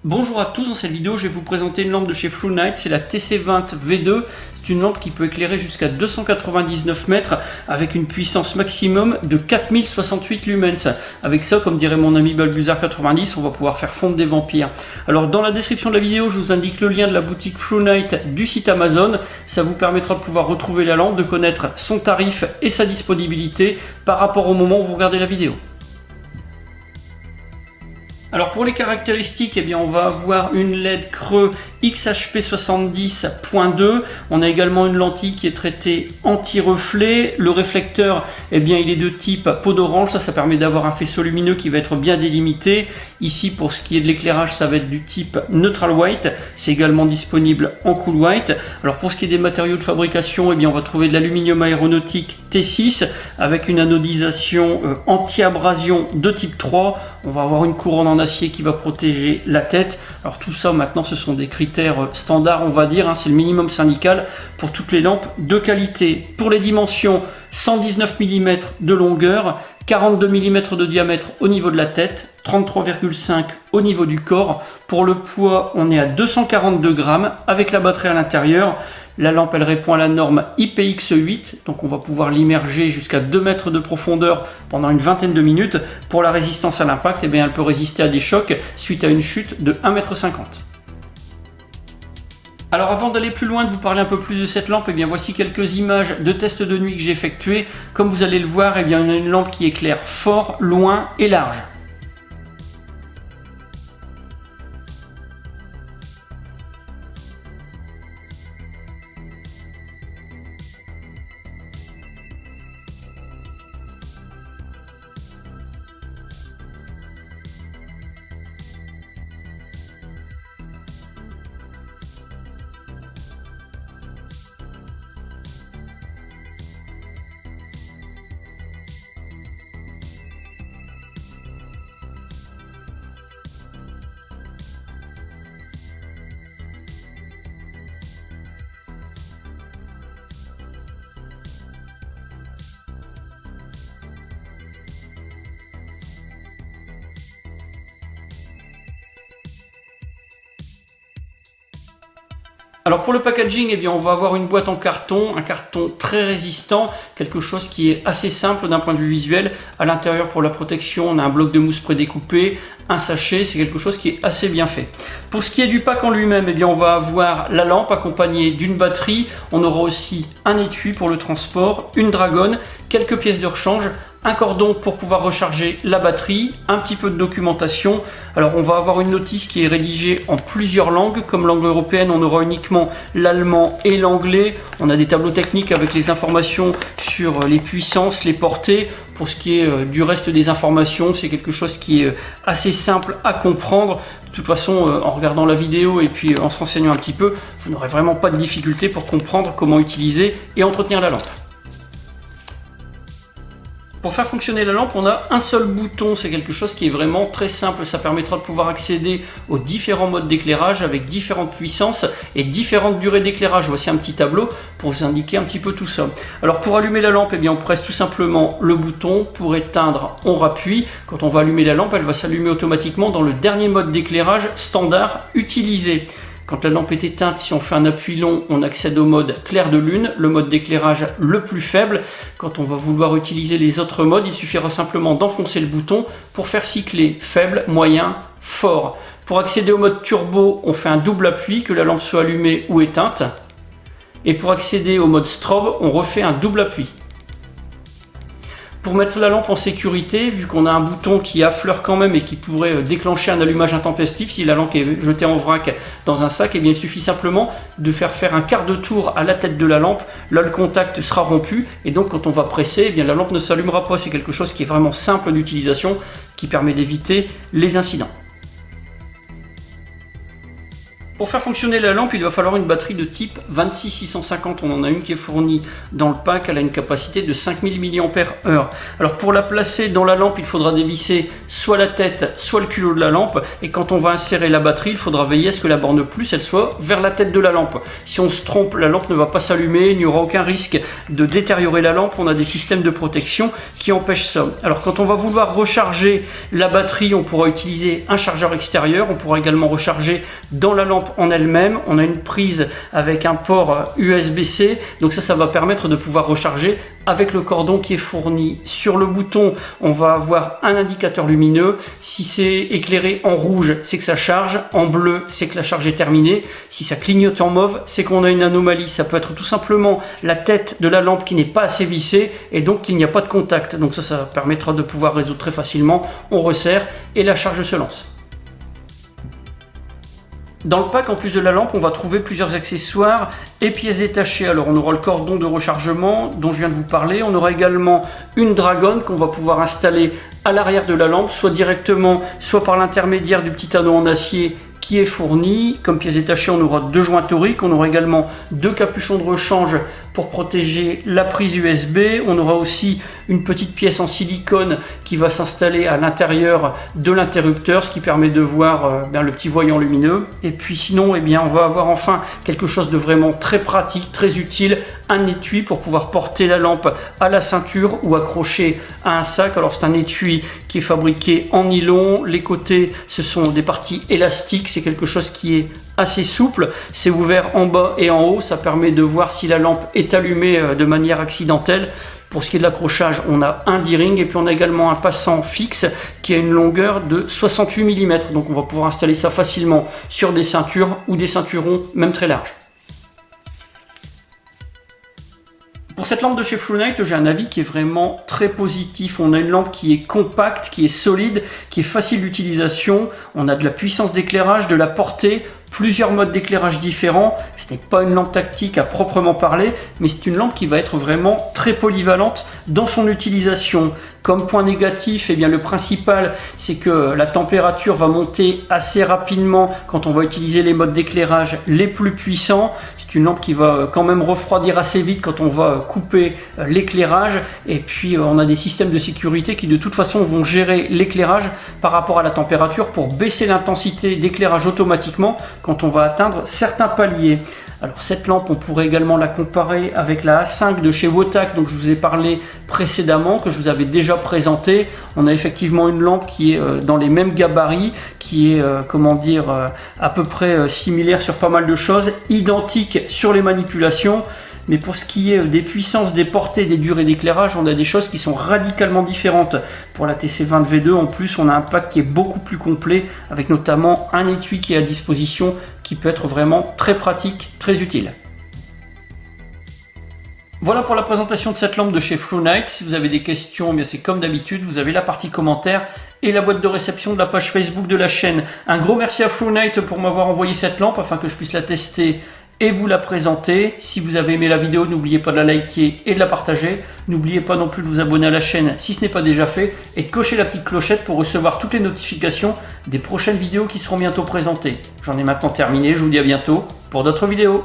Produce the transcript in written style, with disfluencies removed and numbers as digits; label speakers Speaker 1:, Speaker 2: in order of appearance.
Speaker 1: Bonjour à tous, dans cette vidéo je vais vous présenter une lampe de chez Flownight, c'est la TC20 V2. C'est une lampe qui peut éclairer jusqu'à 299 mètres avec une puissance maximum de 4068 lumens. Avec ça, comme dirait mon ami Balbuzard90, on va pouvoir faire fondre des vampires. Alors dans la description de la vidéo, je vous indique le lien de la boutique Flownight du site Amazon. Ça vous permettra de pouvoir retrouver la lampe, de connaître son tarif et sa disponibilité par rapport au moment où vous regardez la vidéo. Alors pour les caractéristiques, eh bien on va avoir une LED creux XHP 70.2. On a également une lentille qui est traitée anti-reflet. Le réflecteur, eh bien il est de type peau d'orange. Ça permet d'avoir un faisceau lumineux qui va être bien délimité. Ici, pour ce qui est de l'éclairage, ça va être du type neutral white. C'est également disponible en cool white. Alors pour ce qui est des matériaux de fabrication, eh bien on va trouver de l'aluminium aéronautique T6 avec une anodisation anti-abrasion de type 3. On va avoir une couronne en acier qui va protéger la tête. Alors tout ça maintenant ce sont des critères standards, on va dire, hein, c'est le minimum syndical pour toutes les lampes de qualité. Pour les dimensions, 119 mm de longueur, 42 mm de diamètre au niveau de la tête, 33,5 au niveau du corps. Pour le poids, on est à 242 grammes avec la batterie à l'intérieur. La lampe, elle répond à la norme IPX8, donc on va pouvoir l'immerger jusqu'à 2 mètres de profondeur pendant une vingtaine de minutes. Pour la résistance à l'impact, eh bien, elle peut résister à des chocs suite à une chute de 1,50 m. Alors avant d'aller plus loin, de vous parler un peu plus de cette lampe, eh bien voici quelques images de tests de nuit que j'ai effectués. Comme vous allez le voir, eh bien, on a une lampe qui éclaire fort, loin et large. Alors pour le packaging, eh bien on va avoir une boîte en carton, un carton très résistant, quelque chose qui est assez simple d'un point de vue visuel. À l'intérieur, pour la protection, on a un bloc de mousse prédécoupé, un sachet, c'est quelque chose qui est assez bien fait. Pour ce qui est du pack en lui-même, eh bien on va avoir la lampe accompagnée d'une batterie, on aura aussi un étui pour le transport, une dragonne, quelques pièces de rechange, un cordon pour pouvoir recharger la batterie, un petit peu de documentation. Alors on va avoir une notice qui est rédigée en plusieurs langues. Comme langue européenne, on aura uniquement l'allemand et l'anglais. On a des tableaux techniques avec les informations sur les puissances, les portées. Pour ce qui est du reste des informations, c'est quelque chose qui est assez simple à comprendre. De toute façon, en regardant la vidéo et puis en se renseignant un petit peu, vous n'aurez vraiment pas de difficulté pour comprendre comment utiliser et entretenir la lampe. Pour faire fonctionner la lampe, on a un seul bouton, c'est quelque chose qui est vraiment très simple. Ça permettra de pouvoir accéder aux différents modes d'éclairage avec différentes puissances et différentes durées d'éclairage. Voici un petit tableau pour vous indiquer un petit peu tout ça. Alors pour allumer la lampe, eh bien, on presse tout simplement le bouton. Pour éteindre, on rappuie. Quand on va allumer la lampe, elle va s'allumer automatiquement dans le dernier mode d'éclairage standard utilisé. Quand la lampe est éteinte, si on fait un appui long, on accède au mode clair de lune, le mode d'éclairage le plus faible. Quand on va vouloir utiliser les autres modes, il suffira simplement d'enfoncer le bouton pour faire cycler faible, moyen, fort. Pour accéder au mode turbo, on fait un double appui, que la lampe soit allumée ou éteinte. Et pour accéder au mode strobe, on refait un double appui. Pour mettre la lampe en sécurité, vu qu'on a un bouton qui affleure quand même et qui pourrait déclencher un allumage intempestif, si la lampe est jetée en vrac dans un sac, eh bien il suffit simplement de faire un quart de tour à la tête de la lampe. Là, le contact sera rompu et donc quand on va presser, eh bien la lampe ne s'allumera pas. C'est quelque chose qui est vraiment simple d'utilisation, qui permet d'éviter les incidents. Pour faire fonctionner la lampe, il va falloir une batterie de type 26650. On en a une qui est fournie dans le pack. Elle a une capacité de 5000 mAh. Alors pour la placer dans la lampe, il faudra dévisser soit la tête, soit le culot de la lampe. Et quand on va insérer la batterie, il faudra veiller à ce que la borne plus elle soit vers la tête de la lampe. Si on se trompe, la lampe ne va pas s'allumer. Il n'y aura aucun risque de détériorer la lampe. On a des systèmes de protection qui empêchent ça. Alors quand on va vouloir recharger la batterie, on pourra utiliser un chargeur extérieur. On pourra également recharger dans la lampe en elle-même. On a une prise avec un port USB-C, donc ça va permettre de pouvoir recharger avec le cordon qui est fourni. Sur le bouton, on va avoir un indicateur lumineux. Si c'est éclairé en rouge, c'est que ça charge. En bleu, c'est que la charge est terminée. Si ça clignote en mauve, c'est qu'on a une anomalie. Ça peut être tout simplement la tête de la lampe qui n'est pas assez vissée et donc qu'il n'y a pas de contact. Donc ça permettra de pouvoir résoudre très facilement. On resserre et la charge se lance. Dans le pack, en plus de la lampe, on va trouver plusieurs accessoires et pièces détachées. Alors on aura le cordon de rechargement dont je viens de vous parler. On aura également une dragonne qu'on va pouvoir installer à l'arrière de la lampe, soit directement, soit par l'intermédiaire du petit anneau en acier qui est fourni. Comme pièces détachées, on aura deux joints toriques. On aura également deux capuchons de rechange pour protéger la prise USB. On aura aussi une petite pièce en silicone qui va s'installer à l'intérieur de l'interrupteur, ce qui permet de voir le petit voyant lumineux. Et puis sinon, on va avoir enfin quelque chose de vraiment très pratique, très utile, un étui pour pouvoir porter la lampe à la ceinture ou accrocher à un sac. Alors c'est un étui qui est fabriqué en nylon. Les côtés, ce sont des parties élastiques. C'est quelque chose qui est assez souple, c'est ouvert en bas et en haut, ça permet de voir si la lampe est allumée de manière accidentelle. Pour ce qui est de l'accrochage, on a un D-ring et puis on a également un passant fixe qui a une longueur de 68 mm, donc on va pouvoir installer ça facilement sur des ceintures ou des ceinturons même très larges. Pour cette lampe de chez Flownight, j'ai un avis qui est vraiment très positif. On a une lampe qui est compacte, qui est solide, qui est facile d'utilisation. On a de la puissance d'éclairage, de la portée, plusieurs modes d'éclairage différents. Ce n'est pas une lampe tactique à proprement parler, mais c'est une lampe qui va être vraiment très polyvalente dans son utilisation. Comme point négatif, le principal, c'est que la température va monter assez rapidement quand on va utiliser les modes d'éclairage les plus puissants. C'est une lampe qui va quand même refroidir assez vite quand on va couper l'éclairage. Et puis, on a des systèmes de sécurité qui, de toute façon, vont gérer l'éclairage par rapport à la température pour baisser l'intensité d'éclairage automatiquement quand on va atteindre certains paliers. Alors cette lampe, on pourrait également la comparer avec la A5 de chez Wotak, dont je vous ai parlé précédemment, que je vous avais déjà présenté. On a effectivement une lampe qui est dans les mêmes gabarits, qui est à peu près similaire sur pas mal de choses, identique sur les manipulations. Mais pour ce qui est des puissances, des portées, des durées d'éclairage, on a des choses qui sont radicalement différentes. Pour la TC20 V2, en plus, on a un pack qui est beaucoup plus complet, avec notamment un étui qui est à disposition, qui peut être vraiment très pratique, très utile. Voilà pour la présentation de cette lampe de chez Flownight. Si vous avez des questions, c'est comme d'habitude, vous avez la partie commentaires et la boîte de réception de la page Facebook de la chaîne. Un gros merci à Flownight pour m'avoir envoyé cette lampe afin que je puisse la tester et vous la présenter. Si vous avez aimé la vidéo, n'oubliez pas de la liker et de la partager. N'oubliez pas non plus de vous abonner à la chaîne si ce n'est pas déjà fait et de cocher la petite clochette pour recevoir toutes les notifications des prochaines vidéos qui seront bientôt présentées. J'en ai maintenant terminé, je vous dis à bientôt pour d'autres vidéos.